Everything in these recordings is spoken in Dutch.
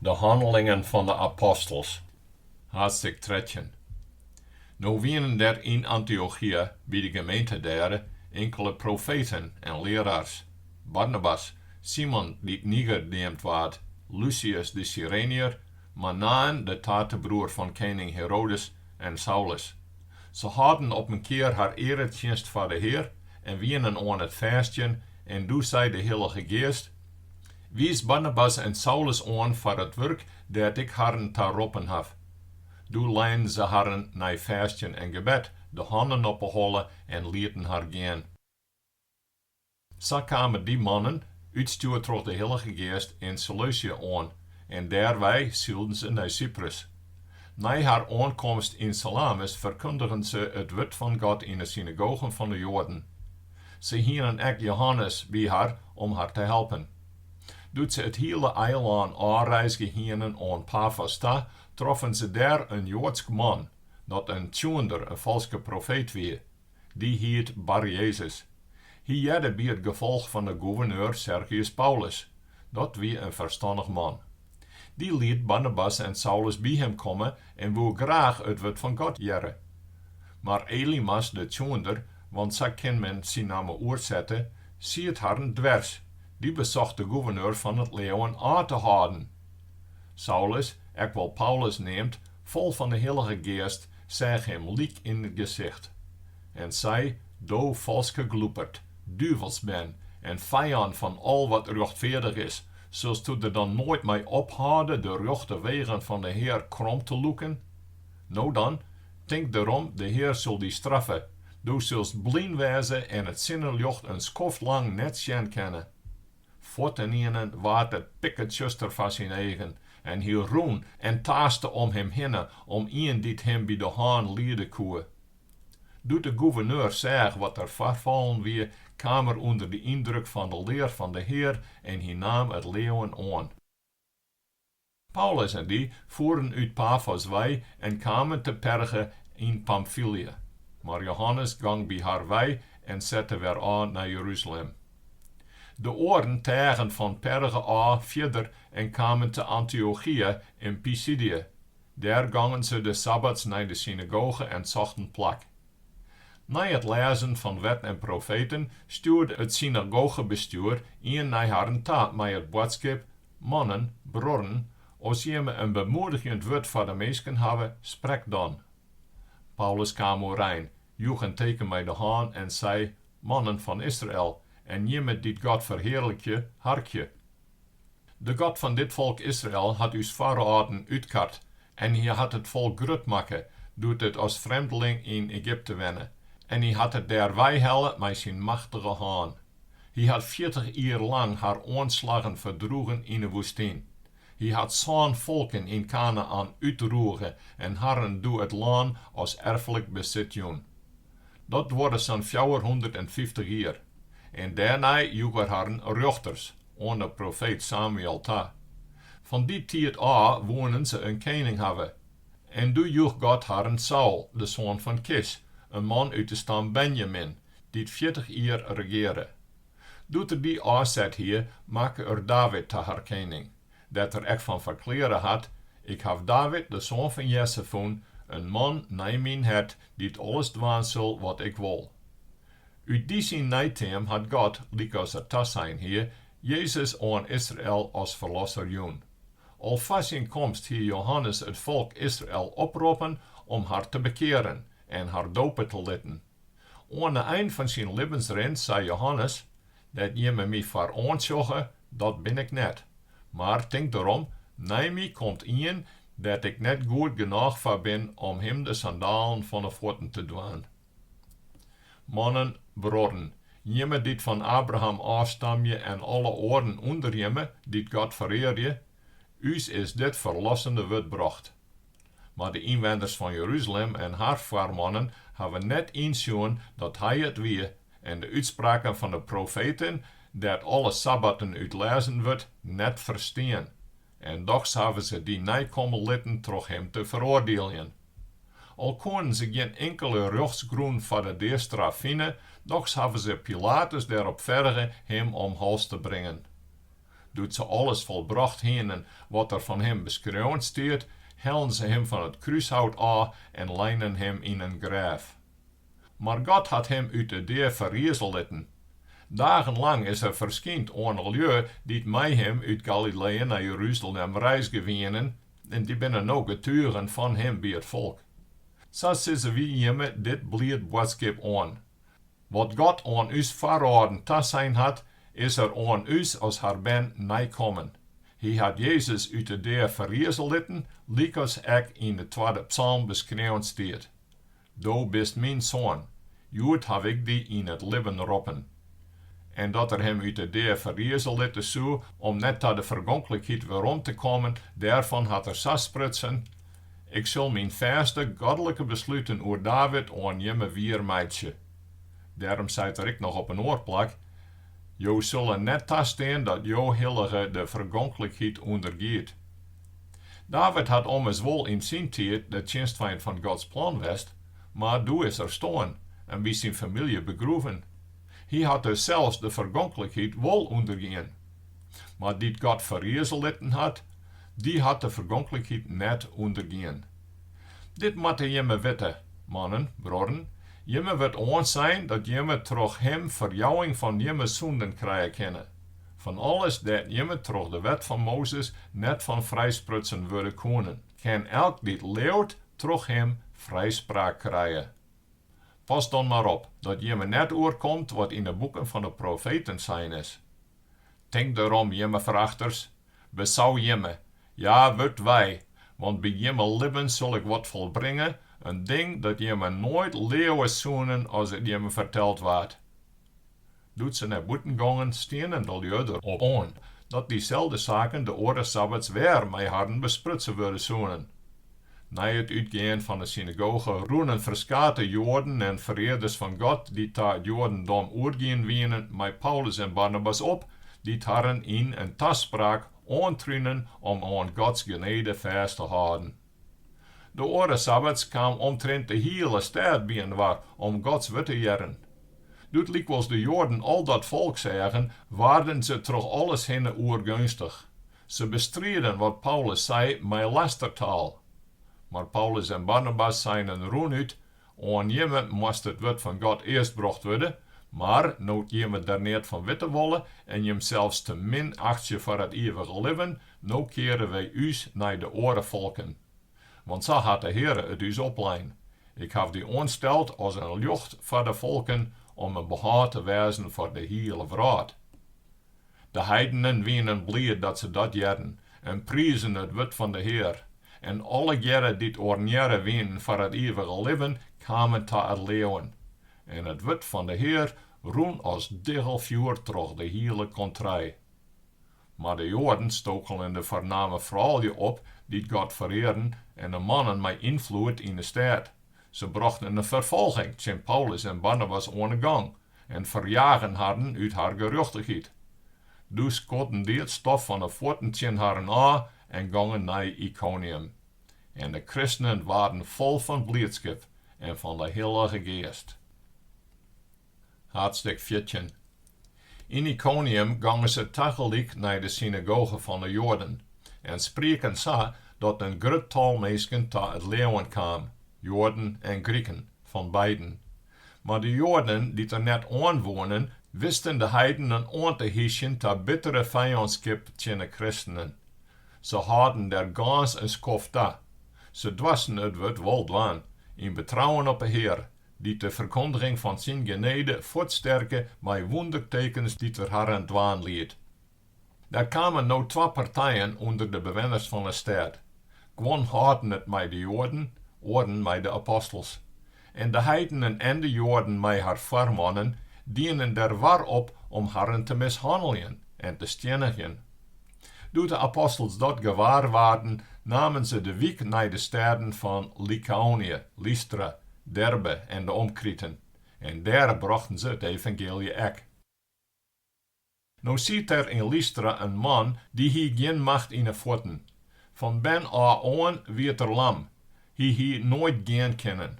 De Hannelingen van de Apostels. Haadstik 13. Nou wienen er in Antiochië bij de gemeente daar enkele profeten en leraars. Barnabas, Simon die Niger neemt waard, Lucius de Cyreniër, Manaen de tatenbroer van koning Herodes en Saulus. Ze hadden op een keer haar eredienst voor de Heer en wienen aan het vastjen en doe zij de Heilige Geest. Wies Barnabas en Saulus aan voor het werk dat ik haren te roepen heb. Doe leiden ze haren naar vastjen en gebed, de handen opgehollen en lieten haar gaan. Zo kwamen die mannen, uitstuurd door de Heilige Geest, in Syrië aan, en daarbij zeilden ze naar Cyprus. Na haar aankomst in Salamis verkondigen ze het woord van God in de synagogen van de Joden. Ze hielden ook Johannes bij haar om haar te helpen. Doet ze het hele eiland aanreis gehienen aan Paphos ta, troffen ze daar een Joods man, dat een tsjoender, een valske profeet weer. Die heet Bar-Jezus. Hij jette bij het gevolg van de gouverneur Sergius Paulus. Dat wie een verstandig man. Die liet Barnabas en Saulus bij hem komen en wou graag het woord van God jaren. Maar Elimas de tsjoender, want zo kan men zijn naam oorzetten, ziet haar een dwers. Die bezocht de gouverneur van het leeuwen aan te houden. Saulus, ek wel Paulus neemt, vol van de Heilige Geest, zeg hem liek in het gezicht. En zei, do valske gloepert, duvels ben, en vijand van al wat rechtvaardig is, zult u er dan nooit mee ophouden de rechte wegen van de Heer krom te loeken? Nou dan, denk daarom, de Heer zal die straffen. Du zult blind wezen en het zinnenlicht een skoft lang net zien kennen. Voort en ienen waard het pikketjuster van zijn eigen, en hij roen en taaste om hem heen, om iemand die hem bij de haan leiden koe. Doet de gouverneur zeggen wat er vervallen weer, kwam er onder de indruk van de leer van de Heer en hij nam het leeuwen aan. Paulus en die voeren uit Paphos wij en kwamen te Perge in Pamphylië. Maar Johannes ging bij haar wij en zette weer aan naar Jeruzalem. De oren tegen van Perge af verder en kwamen te Antiochië in Pisidië. Daar gingen ze de sabbats naar de synagoge en zochten plak. Na het lezen van wet en profeten stuurde het synagogebestuur een naar haar taat met het boodschap: mannen, broeren, als je me een bemoedigend woord voor de mensen hebben, spreek dan. Paulus kwam overeen, joeg een teken met de haan en zei: mannen van Israël, en je met dit God verheerlijkje, harkje. De God van dit volk Israël had uw voorouders uitkart, en hij had het volk grut maken, doet het als vreemdeling in Egypte wennen. En hij had het daar wijhellen met zijn machtige haan. Hij had 40 jaar lang haar aanslagen verdroegen in de woestijn. Hij had zo'n volken in Canaan uitroegen en harren door het land als erfelijk bezit doen. Dat worden zo'n 450 jaar. En daarna joegen harren rechters, onder profeet Samuel ta. Van die tijd af wonen ze een koning hebben. En toen joeg God harren Saul, de zoon van Kis, een man uit de stam Benjamin, die 40 jaar regeerde. Doet er die aanzet hier, maakte er David te haar koning, dat er echt van verklaren had: ik heb David, de zoon van Jesse, een man naar mijn hart, die het alles doen zal wat ik wil. Uit die zijn nijteam had God, liek als er tas zijn hier, Jezus aan Israël als verlosser joen. Al vast zijn komst hier Johannes het volk Israël oproepen om haar te bekeren en haar dopen te litten. Aan het eind van zijn levensreis zei Johannes: dat je me mij voor aansjoegen, dat ben ik net. Maar denk daarom, na mij komt een dat ik net goed genoeg voor ben om hem de sandalen van de voeten te doen. Mannen, broeren, jemme dit van Abraham afstamje en alle oren onder jemme, dit God vereer je, us is dit verlossende woord bracht. Maar de inwoners van Jeruzalem en haar voormannen hebben net inzien dat hij het wie en de uitspraken van de profeten, dat alle sabbaten uitlezen wordt, net verstaan. En toch hebben ze die niet komen litten terug hem te veroordelen. Al konden ze geen enkele rechtsgrond voor de Lystra vinden, doch hebben ze Pilatus daarop vergen hem om hals te brengen. doet ze alles volbracht heen wat er van hem beschreven staat, hellen ze hem van het kruishout af en lijnen hem in een graaf. Maar God had hem uit de deur verriezen litten. Dagenlang is er verschijnd aan een die mij hem uit Galilea naar Jeruzalem reis gewinnen, en die binnen nou getuigen van hem bij het volk. Zo zeggen we jemme dit blied boodschap aan. Wat God aan ons verraden te zijn had, is er aan ons als haar ben nijkomen. Hij had Jezus uit de deur verriezen litten, likens ek in de tweede psalm beschreven staat. Do bist mijn zoon, Jood heb ik die in het leven roepen. En dat er hem uit de deur verriezen litten zo, om net tot de vergankelijkheid werom te komen, daarvan had er saspritsen. Ik zal mijn verste goddelijke besluiten oor David aan jemme weermeidje. Daarom zei er ik nog op een oorplak. Jo zullen net tasteen dat jo heilige de vergankelijkheid ondergeet. David had ommers wel in zijn tijd de tjenstwijd van Gods plan west, maar doe is er staan en wie zijn familie begroeven. Hij had dus zelfs de vergankelijkheid wel ondergaan. Maar die God verriezen litten had, die had de vergankelijkheid net ondergaan. Dit moeten jemme weten, mannen, broeden. Jemme wird ons zijn dat jemme troch hem verjouwing van jemme zonden krijgen kennen. Van alles dat jemme troch de wet van Mozes net van vrijsprutsen worden kunnen. Kan elk die leeuwt troch hem vrijspraak krijgen. Pas dan maar op, dat jemme net oorkomt wat in de boeken van de profeten zijn is. Denk daarom, jemme verachters, besouw jemme, ja, wordt wij, want bij jemme leven zal ik wat volbrengen, een ding dat jemme nooit leeuwen zoenen als het jemme verteld wordt. Doet ze naar buiten gangen, stenen de luider op aan, dat diezelfde zaken de orde sabbats weer mij hadden besprutsen worden zoenen. Na het uitgaan van de synagoge roenen verschate Joden en vereerders van God die ta het Jodendom oorgaan wienen met Paulus en Barnabas op, die tarren in een taspraak aantruinen om aan Gods genade vast te houden. De orde sabbats kwam omtrent de hele stad bijeen om Gods wet te jaren. Doet likwijls de Joden al dat volk zeggen, waren ze toch alles heen oergunstig. Ze bestreden wat Paulus zei met lastertaal. Maar Paulus en Barnabas zijn een roen uit, aan jemme moest het wet van God eerst gebracht worden, maar nood jemme daar niet van weten willen en jem zelfs te min achtje voor het eeuwige leven, nou keren wij us naar de oren volken. Want zo had de Heere het us opleiden. Ik heb die onsteld als een lucht voor de volken om een behoud te wezen voor de hele wereld. De heidenen wienen blij dat ze dat jaren en prijzen het wet van de Heer. En alle jaren die ornjaren wienen voor het eeuwige leven kwamen tot het leeuwen. En het wet van de Heer roen als diggelvuur troch de hele contrij. Maar de Joden stokelen de voorname vrouwen op die God vereren en de mannen met invloed in de stad. Ze brachten een vervolging tegen Paulus en Barnabas aan de gang en verjagen hadden uit haar geruchtigheid. Dus kotten die het stof van de voeten tegen haar aan en gangen naar Ikonium. En de christenen waren vol van blijdschap en van de Heilige Geest. Haadstik 14. In Ikonium gangen ze tegelijk naar de synagoge van de Joden en spreken zo dat een groot tal mensen tot het leeuwen kwam, Joden en Grieken, van beiden. Maar de Joden die er net aanwonen, wisten de heidenen aan te hischen tot bittere vijandschap tegen de christenen. Ze hadden der gans een skof da. Ze dwassen het wet wel dwaan, in betrouwen op de Heer, die de verkondiging van zijn genade voortsterken met wondertekens die ter haar dwaan liet. Er kwamen nou twee partijen onder de bewoners van de stad. Gewoon hadden het met de Joden, orden met de Apostels. En de heidenen en de Joden met haar voormannen dienen er waar op om haar te mishandelen en te stenigen. Toen de apostels dat gewaar waren, namen ze de wiek naar de steden van Ikonium, Lystra, Derbe en de omkrieten. En daar brachten ze het evangelie ek. Nou ziet er in Lystra een man die hier geen macht in de voeten. Van ben aan wie er lam. Hij nooit geen kennen.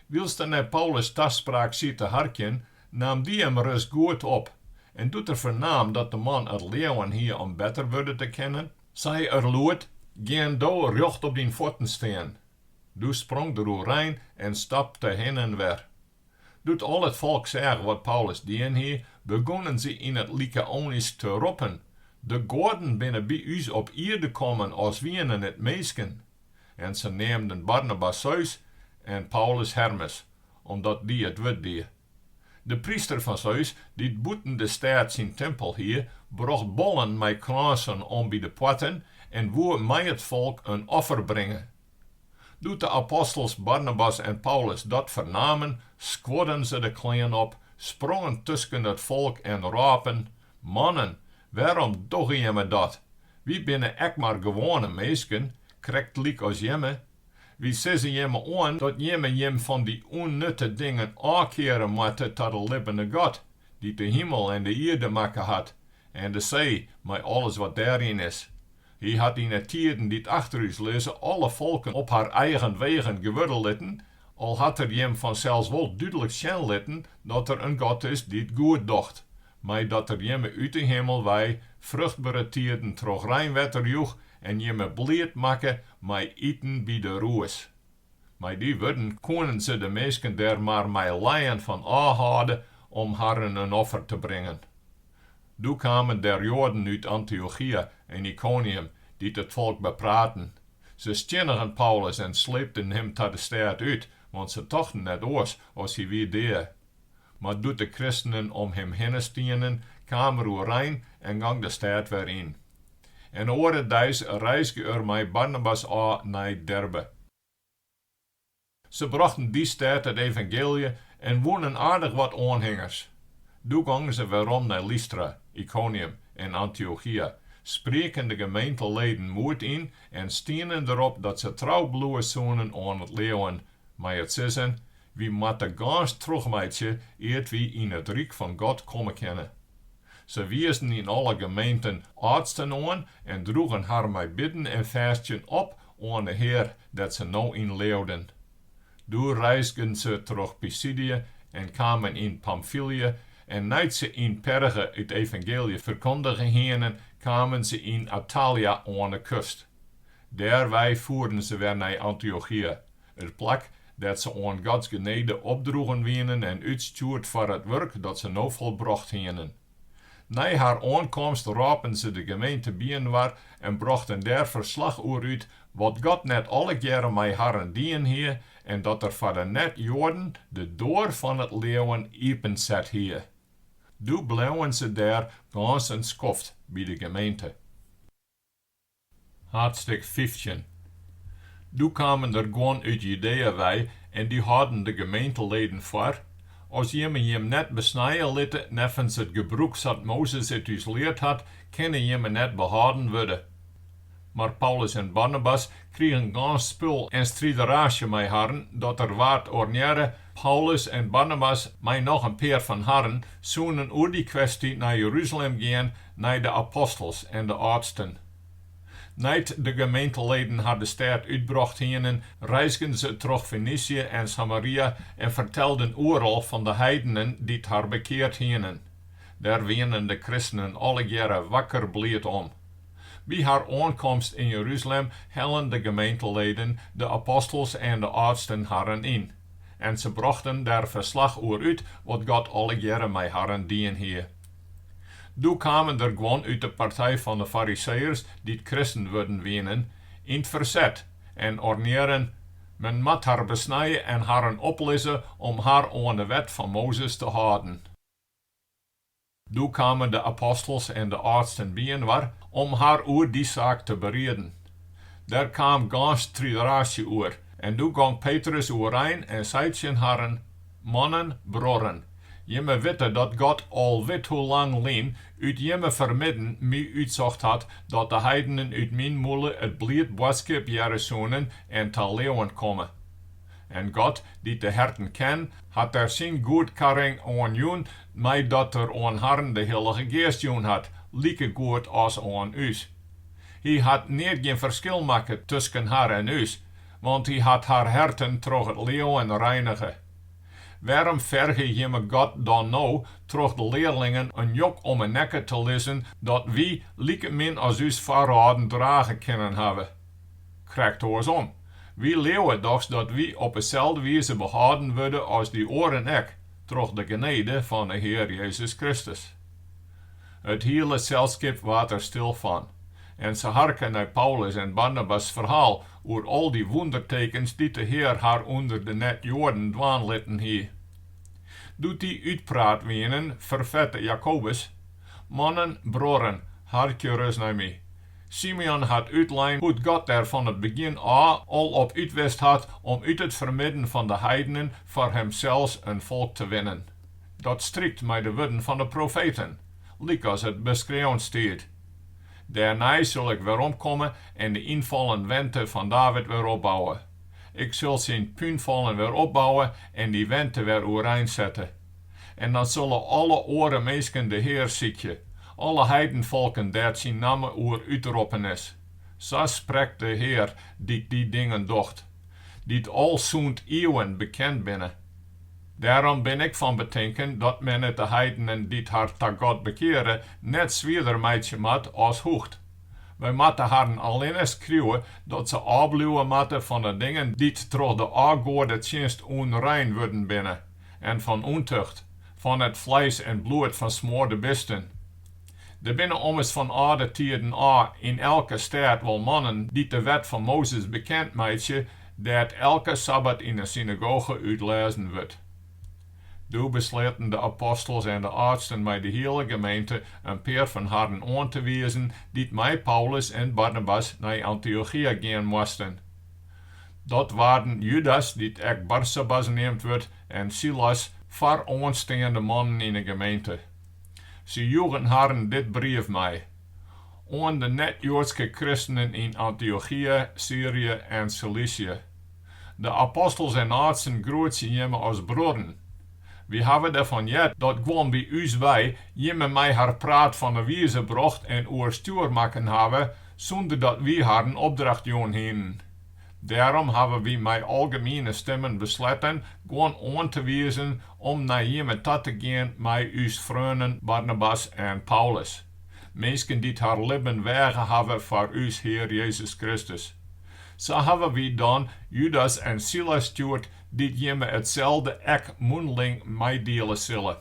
Wilst naar Paulus taspraak ziet te harken, nam die hem rust goed op. en doet vernaam dat de man het leeuwen hier om beter worden te kennen, zei lood, geen do recht op die voeten staan. Du sprong er rein en stapte heen en weer. Doet al het volk zeggen wat Paulus dien hier, begonnen ze in het Ikonium te roepen. De goaden binnen bij us op ierde komen als wienen het meesken. En ze neemden Barnabas Zeus en Paulus Hermes, omdat die het wit die. De priester van Zeus, die boeten de stad zijn tempel hier, bracht bollen met kransen om bij de potten en woe mij het volk een offer brengen. Doet de apostels Barnabas en Paulus dat vernamen, squadden ze de klein op, sprongen tussen het volk en rapen, mannen, waarom doe je me dat? Wie binnen ek maar gewone meesken, krekt liek als jemme. Wie zeggen jemme aan dat jemme van die onnutte dingen aankeren moatte tot de levende God, die de hemel en de aarde maken had, en de zee met alles wat daarin is. Hij had in de tijden die achter ons lezen alle volken op haar eigen wegen geworden litten, al had er jem vanzelfs wel duidelijk zien litten dat er een God is die het goed docht, maar dat er jemme uit de hemel wij vruchtbare tijden terug rijnwetter joeg en jemme bleed maken met eten bij de roes. Maar die woorden konden ze de meesten der maar met leien van aanhouden om haar een offer te brengen. Toen kwamen der Joden uit Antiochië en Ikonium, die het volk bepraten. Ze stjenigen Paulus en sleepten hem tot de stad uit, want ze tochten net oors als hij weer deed. Maar doet de christenen om hem heen stienen, kwamen er rein en gang de stad weer in. En oorde deze reisde er met Barnabas aan naar Derbe. Ze brachten die stad het evangelie en wonen aardig wat aanhangers. Toen gingen ze werom naar Lystra, Ikonium en Antiochië, spreken de gemeenteleden moed in en stenen erop dat ze trouw bloeien zonen aan het leeuwen. Maar het zeggen, wie moeten gans terugmeidje eer wie in het rijk van God komen kennen. Ze wiezen in alle gemeenten âldsten aan en droegen haar met bidden en vasten op aan de Heer dat ze nou in leeuwden. Toen reisden ze terug Pisidië en kwamen in Pamphylië en nadat ze in Perge het evangelie verkondigen gingen, kwamen ze in Italia aan de kust. Daarbij voerden ze weer naar Antiochië, het plek dat ze aan Gods genade opdroegen wienen en uitstjoerd voor het werk dat ze nou volbracht hadden. Na haar aankomst rapen ze de gemeente bijeenwaar en brachten daar verslag uit wat God net alle jaren met haar dien hier en dat er voor de net-Joaden de door van het leeuwen openzet hier. Toen bleven ze daar gans en skoft bij de gemeente. Haadstik 15. Toen kwamen er gewoon uit Judea wij en die hadden de gemeenteleden voor. Als jem net besnijden litte neffens het gebruik dat Mozes het ons leerd had, kunnen jem net behouden worden. Maar Paulus en Barnabas kregen gans spul en striderage met haren, dat er waard ornere. Paulus en Barnabas met nog een paar van haren zoenen over die kwestie naar Jeruzalem gaan, naar de Apostels en de âldsten. Nadat de gemeenteleden haar de stad uitbracht hadden, reisden ze terug Fenicië en Samaria en vertelden overal van de heidenen die het haar bekeerd hadden. Daar werden de christenen alle jaren wakker bleed om. Bij haar aankomst in Jeruzalem hellen de gemeenteleden, de apostels en de âldsten haren in. En ze brachten daar verslag over uit wat God alle jaren met haren dien hier. Toen kwamen er gewoon uit de partij van de fariseërs die het christen worden winnen, in het verzet en orneren, men moet haar besnijden en haar oplezen om haar aan de wet van Mozes te houden. Toen kwamen de apostels en de âldsten bijeenwaar om haar over die zaak te berieden. Daar kwam gans striderage over, en toen ging Petrus overeen en zei zijn haren, mannen, broren, jemme weten dat God al weet hoe lang leen uit jemme vermidden mij uitzocht had dat de heidenen uit mijn moele het blied boodschap jaren zonen en te leeuwen komen. En God, die de herten ken, had er zijn goedkeuring aan joen, maar dat er aan haren de Heilige Geest joen had, lieke goed als aan us. Hij had niet geen verschil maken tussen haar en us, want hij had haar herten terug het leeuwen reinigen. Waarom verge je me God dan nou, terug de leerlingen, een jok om een nekken te lezen, dat wie, lieke min als uw voorraden dragen kunnen hebben? Krijgt oors om. Wie leeuwen doch dat wie op dezelfde wijze behouden worden als die oren ek, terug de genade van de Heer Jezus Christus. Het hele zelskip waart er stil van. En ze harken naar Paulus en Barnabas verhaal over al die wondertekens die de Heer haar onder de net-Joaden dwaan litten hier. Doet die uitpraat wienen, vervette Jacobus. Mannen, broren, hartje rust naar mij. Simeon had uitlijn hoe God er van het begin al op uitwist had om uit het vermidden van de heidenen voor hemzelf een volk te winnen. Dat strikt mij de woorden van de profeten, liek als het beschreven staat. Daarna zal ik werom komen en de invallen wente van David weer opbouwen. Ik zal zijn puinvallen weer opbouwen en die wente weer overeind zetten. En dan zullen alle oren mensen de Heer zieken, alle heidenvolken der zijn namen oer uitroepen is. Zo spreekt de Heer die dingen docht, die al zoend eeuwen bekend binnen. Daarom ben ik van bedenken dat men het de heidenen die haar tot God bekeren net zwier meidje mat als hoegt. Wij moeten haar alleen eens schreeuwen dat ze afbluwen moeten van de dingen die door de goaden tjenst onrein worden binnen, en van ontucht, van het vlees en bloed van smoorde besten. Er binnen ommers van oude tijden in elke stad wel mannen die de wet van Mozes bekend meidje, dat elke sabbat in de synagoge uitlezen wordt. Toen besloten de Apostels en de âldsten bij de hele gemeente een paar van haren aan te wijzen die mij Paulus en Barnabas naar Antiochië gaan moesten. Dat waren Judas, die ook Barnabas genoemd wordt, en Silas, vooraanstaande mannen in de gemeente. Ze joegen haren dit brief mij. Aan de net-Joodse christenen in Antiochië, Syrië en Cilicië. De Apostels en âldsten groeten je als broeden. We hebben ervan jet dat gewoon bij us wij jemme mij haar praat van de wijze bracht en oor stuur maken hebben, zonder dat we haar een opdracht joen heen. Daarom hebben we mij algemene stemmen besloten gewoon aan te wijzen om naar jemme tot te gaan met us vrienden Barnabas en Paulus. Mensen die haar leven wegen hebben voor us Heer Jezus Christus. Zo hebben we dan Judas en Silas stjoerd die jemme hetzelfde ek mondeling meedelen zullen.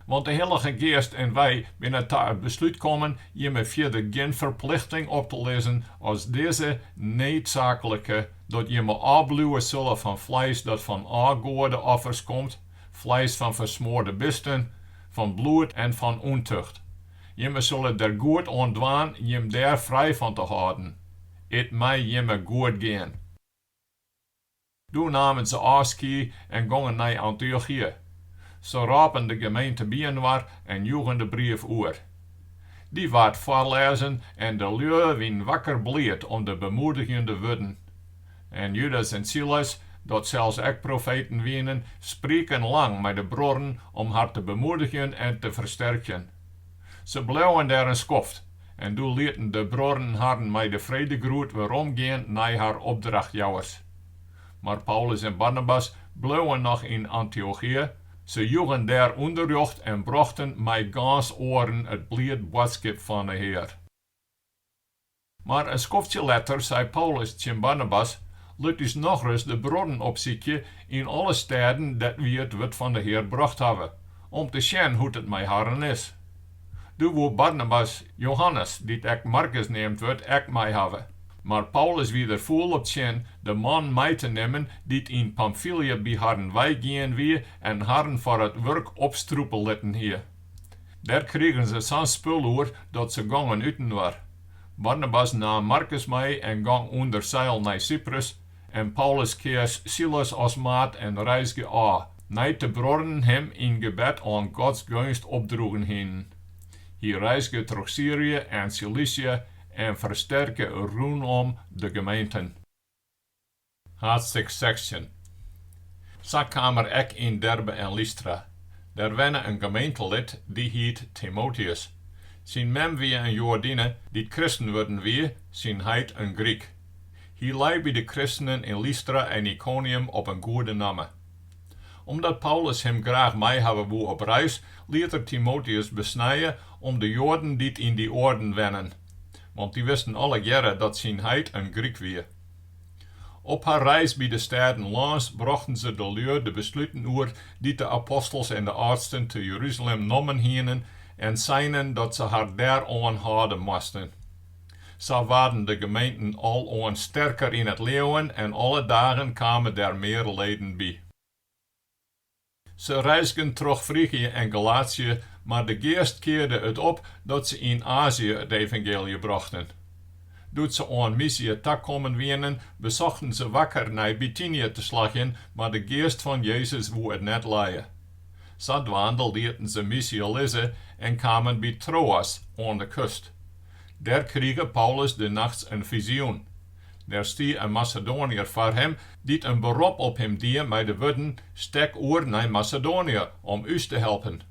Want de Heilige Geest en wij binnen tot het besluit komen jemme verder geen verplichting op te lezen als deze noodzakelijke dat jemme afbluwen zullen van vlees dat van goaden offers komt, vlees van versmoorde besten, van bloed en van ontucht. Jemme zullen er goed aan dwaan jem daar vrij van te houden. Het mij jemme goed gaan. Toen namen ze afscheid en gingen naar Antiochië. Ze rapen de gemeente bijeen en joegen de brief oer. Die werd voorlezen en de lui wien wakker bleed om de bemoedigende woorden. En Judas en Silas, dat zelfs ook profeten wienen, spreken lang met de broeren om haar te bemoedigen en te versterken. Ze bleven daar een schoft en toen lieten de broeren haar met de vredegroet werom gaan naar haar opdrachtjouwers. Maar Paulus en Barnabas bleven nog in Antiochië. Ze joegen daar onderjocht en brachten met gans oren het blied boodschap van de Heer. Maar een schoftje later zei Paulus tegen Barnabas, laat ons nog eens de bronnen opzoeken in alle steden dat we het woord van de Heer bracht hebben, om te zien hoe het met haren is. Toen wou Barnabas Johannes, die ook Marcus neemt wordt, ook mij hebben. Maar Paulus weer vol op zin de man mee te nemen die in Pamphylia bij haren wij gaan weer en haren voor het werk opstroepel letten hier. Daar kregen ze zo'n spul oor dat ze gangen uiten waren. Barnabas nam Marcus mee en gang onder zeil naar Cyprus en Paulus keers Silas als maat en reisde aan, naar te broren hem in gebed aan Gods gunst opdroegen heen. Hij reisde terug Syrië en Cilicië en versterken rondom de gemeenten. Haadstik section. Zo kwam er ook in Derbe en Lystra. Daar wennen een gemeentelid die heet Timotheus. Zijn mem wie een Jordine die christen worden wie, zijn Heit een Griek. Hij lei bij de christenen in Lystra en Ikonium op een goede naam. omdat Paulus hem graag mee hebben wou op reis, liet er Timotheus besnijden om de Joden die in die orden wennen. Want die wisten alle jaren dat zijn Heit een Griek weer. Op haar reis bij de steden langs brachten ze de leur de besluiten oer die de Apostels en de âldsten te Jeruzalem nommen hienen en zeiden dat ze haar daar aanhouden moesten. Zo waren de gemeenten al sterker in het leven en alle dagen kwamen er meer leden bij. Ze reisden terug Frigië en Galatië, maar de geest keerde het op dat ze in Azië het evangelie brachten. Doet ze aan missie komen wienen, bezochten ze wakker naar Bithynië te slagen, maar de geest van Jezus wou het net leiden. Zo lieten ze missie lezen en kwamen bij Troas aan de kust. Daar kreeg Paulus de nachts een visioen. Daar stier een Macedoniër voor hem, die een beroep op hem deed met de woorden, stek oer naar Macedonië om u te helpen.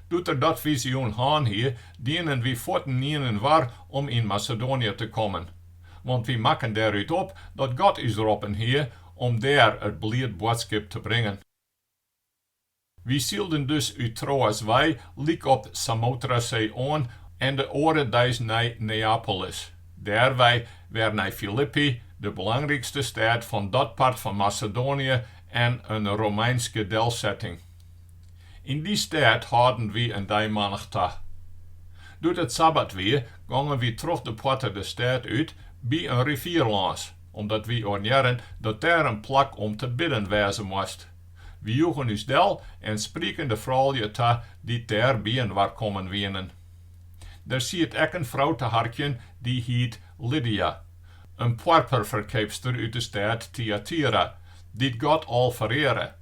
Doet er dat visioen gaan hier, dienen wie voeten nienen war om in Macedonië te komen. Want we maken daaruit op dat God is roepen hier om daar het blied boodschap te brengen. We zielden dus uit Troas wij, liek op Samothrazee aan en de oren dijs naar Neapolis. Daar wij weer Nei Filippy, de belangrijkste stad van dat part van Macedonië en een Romeinse delzetting. In die stad hadden we een dijmanig dag. Door het sabbat weer gingen we terug de poorten de stad uit bij een rivier langs, omdat we orneren dat daar een plek om te bidden wezen moest. We joegen ons del en spreken de vrouwje ta die daar bijen waar komen wienen. Daar ziet ek een vrouw te hartjen die heet Lydia, een porperverkeepster uit de stad Thyatira, die God al vereren.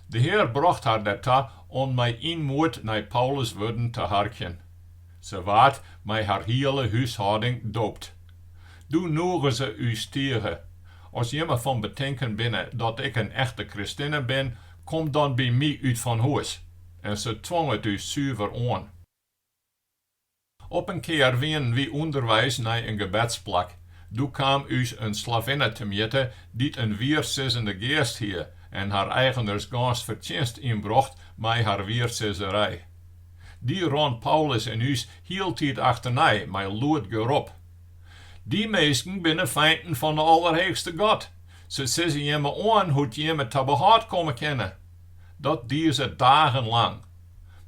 De Heer bracht haar daarta om mij inmoed naar Paulus woorden te hartjen. Ze waard mij haar hele huishouding doopt. Doe nogen ze u stieren. Als je me van bedenken binnen dat ik een echte christine ben, kom dan bij mij uit van huis. En ze dwong het u zuiver aan. Op een keer wienen we onderwijs naar een gebedsplek. Doe kwam u een slavinne te meten die een weersissende geest hier en haar eigeners gans vertjenst inbracht met haar weersisserij. Die rond Paulus en us hield hij achterna, met luid gerop. Die meesten binnen feinden van de Allerhoogste God. Ze zeggen je me aan hoe je me te behaard komen kennen. Dat die ze dagenlang.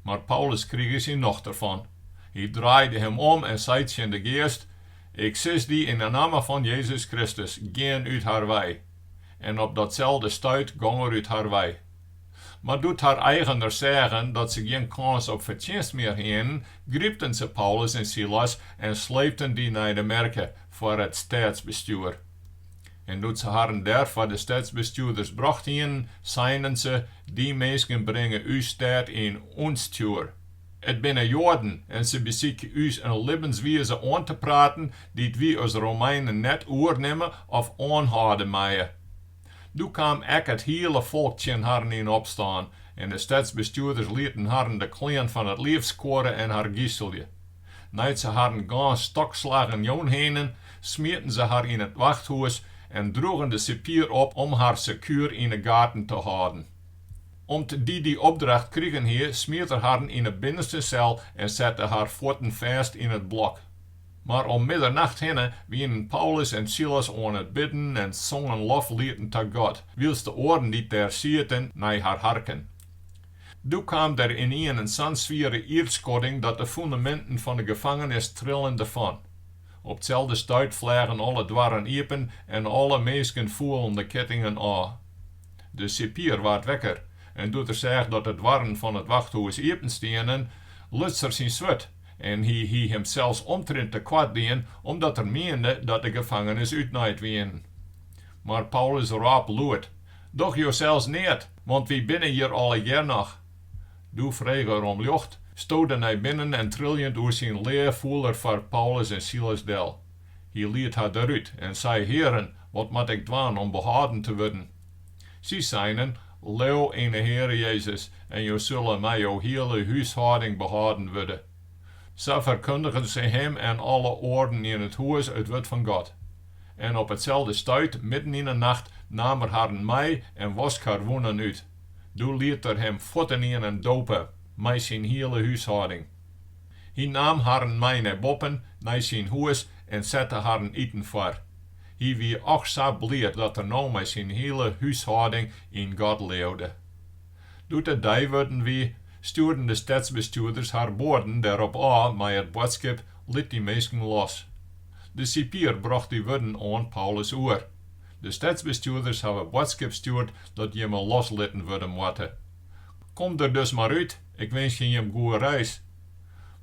Maar Paulus kreeg ze nog ervan. Hij draaide hem om en zei in de geest, ik zie die in de naam van Jezus Christus, gaan uit haar wij. En op datzelfde stuit ging er uit haar wij. Maar doet haar eigener zeggen dat ze geen kans op vertjenst meer hadden, griepten ze Paulus en Silas en sleepten die naar de merken voor het staatsbestuur. En doet ze haar daar voor de staatsbestuurders brachten, zeiden ze, die mensen brengen uw staat in oansjoen. Het binnen Joden en ze bezieken u een levenswijze aan te praten die we als Romeinen net oornemen of aanhouden maaien. Toen kwam ek het hele volkje haar in opstaan en de stadsbestuurders lieten haar de kleen van het lief scoren en haar gieselje. Nadat ze haar gans stokslagen joon henen, smeerten ze haar in het wachthuis en droegen de cipier op om haar secuur in de gaten te houden. Om die opdracht kregen hier, smeerde haar in de binnenste cel en zette haar voeten vast in het blok. Maar om middernacht heen wienen Paulus en Silas aan het bidden en zongen loflieden tot God, wils de oren die daar zitten naar haar harken. Toen kwam er in een zo'n zware aardschudding dat de fundamenten van de gevangenis trillen ervan. Op hetzelfde stuit vliegen alle dwarren iepen en alle mensen voelen de kettingen aan. De cipier werd wekker en doet er zeggen dat het dwarren van het wachthuis iepen stenen, Lystra zijn zwet. En hij hem zelfs omtrent te kwaad dien, omdat er meende dat de gevangenis uitnaaid werden. Maar Paulus raap luid, doch jezelfs niet, want wie binnen hier alle jaar nog. Doe vreger om lucht, stoot naar binnen en trillend door zijn leer voeler voor Paulus en Silas del. Hij liet haar eruit en zei, heren, wat moet ik doen om behouden te worden? Zij zeiden, leeuw in de Heere Jezus, en je zullen mij jouw hele huishouding behouden worden. Zo verkondigen ze hem en alle orden in het huis het woord van God. En op hetzelfde stuit, midden in de nacht, nam er haar mij en wask haar wonden uit. Doe liet er hem voeten in en dopen, met zijn hele huishouding. Hij nam haar mee naar boven, naar zijn huis en zette haar een eten voor. Hij wie ook zo blij dat er nou met zijn hele huishouding in God leefde. Doet de dag worden wie, stuurden de stadsbestuurders haar borden daarop aan met het boodschap, liet die mensen los. De cipier bracht die woorden aan Paulus oor. De stadsbestuurders hebben boodschap stuurd dat je me loslitten worden moatte. Kom er dus maar uit, ik wens je een goede reis.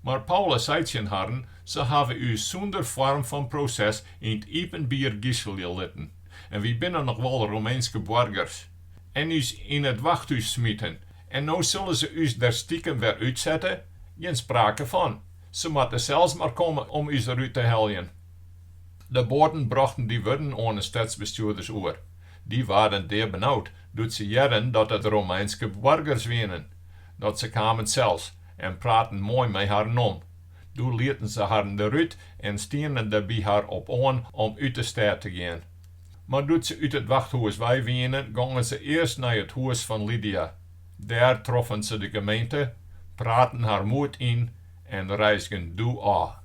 Maar Paulus zei zijn haren, ze hebben u zonder vorm van proces in het epenbier gissel litten. En wie binnen nog wel Romeinse burgers. En u in het wachthuis smieten. En nou zullen ze u daar stiekem weer uitzetten? Geen sprake van. Ze moeten zelfs maar komen om u eruit te helpen. De boden brachten die woorden aan de stadsbestuurders oor. Die waren der benauwd, doet ze jaren dat het Romeinse burgers wienen. Dat ze kwamen zelfs en praten mooi met haar om. Toen lieten ze haar eruit en stieren er bij haar op aan om uit de stad te gaan. Maar doet ze uit het wachthuis wij wienen, gingen ze eerst naar het huis van Lydia. Daar troffen ze de gemeente, praten haar moed in en reisden doe aan.